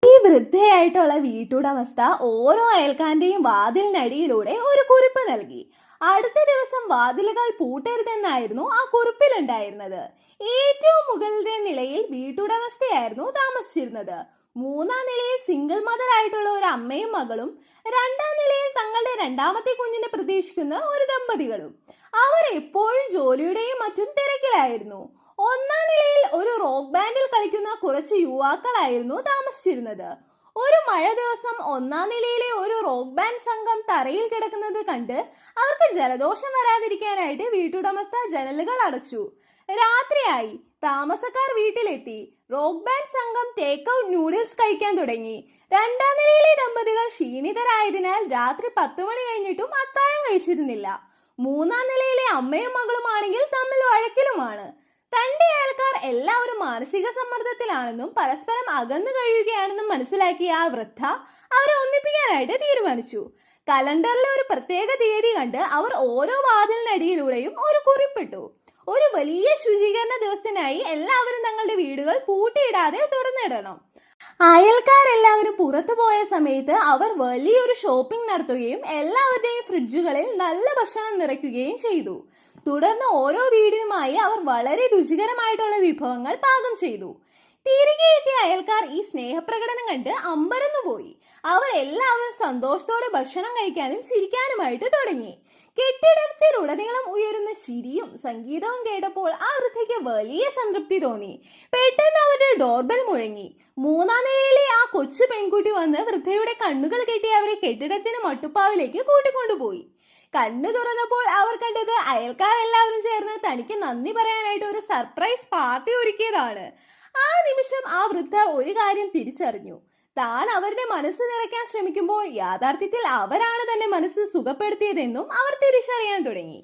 ഈ വൃദ്ധയായിട്ടുള്ള വീട്ടുടമസ്ഥ ഓരോ അയൽക്കാരന്റെയും വാതിലിനടിയിലൂടെ ഒരു കുറിപ്പ് നൽകി. അടുത്ത ദിവസം വാതിലുകൾ പൂട്ടരുതെന്നായിരുന്നു ആ കുറിപ്പിലുണ്ടായിരുന്നത്. ഏറ്റവും മുകളിലെ നിലയിൽ വീട്ടുടമസ്ഥയായിരുന്നു താമസിച്ചിരുന്നത്. മൂന്നാം നിലയിൽ സിംഗിൾ മദർ ആയിട്ടുള്ള ഒരു അമ്മയും മകളും, രണ്ടാം നിലയിൽ തങ്ങളുടെ രണ്ടാമത്തെ കുഞ്ഞിനെ പ്രതീക്ഷിക്കുന്ന ഒരു ദമ്പതികളും. അവർ എപ്പോഴും ജോലിയുടെയും മറ്റും തിരക്കിലായിരുന്നു. ഒന്നാം നിലയിൽ ഒരു റോക്ക് ബാൻഡിൽ കളിക്കുന്ന കുറച്ച് യുവാക്കളായിരുന്നു താമസിച്ചിരുന്നത്. ഒരു മഴ ദിവസം ഒന്നാം നിലയിലെ ഒരു റോക്ക് ബാൻഡ് സംഘം തറയിൽ കിടക്കുന്നത് കണ്ട് അവർക്ക് ജലദോഷം വരാതിരിക്കാനായിട്ട് വീട്ടുടമസ്ഥ ജനലുകൾ അടച്ചു. രാത്രിയായി. താമസക്കാർ വീട്ടിലെത്തി. റോക്ക് ബാൻഡ് സംഘം ടേക്ക് ഔട്ട് നൂഡിൽസ് കഴിക്കാൻ തുടങ്ങി. രണ്ടാം നിലയിലെ ദമ്പതികൾ ക്ഷീണിതരായതിനാൽ രാത്രി 10 മണി കഴിഞ്ഞിട്ടും അത്താഴം കഴിച്ചിരുന്നില്ല. മൂന്നാം നിലയിലെ അമ്മയും മകളുമാണെങ്കിൽ തമ്മിൽ വഴക്കിലുമാണ്. തന്റെ അയൽക്കാർ എല്ലാവരും മാനസിക സമ്മർദ്ദത്തിലാണെന്നും പരസ്പരം അകന്നു കഴിയുകയാണെന്നും മനസ്സിലാക്കിയ ആ വൃദ്ധ അവരെ ഒന്നിപ്പിക്കാനായിട്ട് തീരുമാനിച്ചു. കലണ്ടറിലെ ഒരു പ്രത്യേക തീയതി കണ്ട് അവർ ഓരോ വാതിലിനടിയിലൂടെയും ഒരു കുറിപ്പിട്ടു. ഒരു വലിയ ശുചീകരണ ദിവസത്തിനായി എല്ലാവരും തങ്ങളുടെ വീടുകൾ പൂട്ടിയിടാതെ തുറന്നിടണം. അയൽക്കാരെല്ലാവരും പുറത്തു പോയ സമയത്ത് അവർ വലിയൊരു ഷോപ്പിംഗ് നടത്തുകയും എല്ലാവരുടെയും ഫ്രിഡ്ജുകളിൽ നല്ല ഭക്ഷണം നിറയ്ക്കുകയും ചെയ്തു. തുടർന്ന് ഓരോ വീടിനുമായി അവർ വളരെ രുചികരമായിട്ടുള്ള വിഭവങ്ങൾ പാകം ചെയ്തു. തിരികെ എത്തിയ അയൽക്കാർ ഈ സ്നേഹപ്രകടനം കണ്ട് അമ്പരന്നുപോയി. അവർ എല്ലാവരും സന്തോഷത്തോടെ ഭക്ഷണം കഴിക്കാനും ചിരിക്കാനുമായിട്ട് തുടങ്ങി. കെട്ടിടത്തിലുടനീളം ഉയരുന്ന ചിരിയും സംഗീതവും കേട്ടപ്പോൾ ആ വൃദ്ധയ്ക്ക് വലിയ സംതൃപ്തി തോന്നി. പെട്ടെന്ന് അവരുടെ ഡോർബെൽ മുഴങ്ങി. മൂന്നാം നിലയിലെ ആ കൊച്ചു പെൺകുട്ടി വന്ന് വൃദ്ധയുടെ കണ്ണുകൾ കെട്ടി അവരെ കെട്ടിടത്തിന് മട്ടുപ്പാവിലേക്ക് കൂട്ടിക്കൊണ്ടുപോയി. കണ്ണു തുറന്നപ്പോൾ അവർ കണ്ടത് അയൽക്കാരെല്ലാവരും ചേർന്ന് തനിക്ക് നന്ദി പറയാനായിട്ട് ഒരു സർപ്രൈസ് പാർട്ടി ഒരുക്കിയതാണ്. ആ നിമിഷം ആ വൃദ്ധ ഒരു കാര്യം തിരിച്ചറിഞ്ഞു. താൻ അവരുടെ മനസ്സ് നിറയ്ക്കാൻ ശ്രമിക്കുമ്പോൾ യാഥാർത്ഥ്യത്തിൽ അവരാണ് തന്റെ മനസ്സ് സുഖപ്പെടുത്തിയതെന്നും അവർ തിരിച്ചറിയാൻ തുടങ്ങി.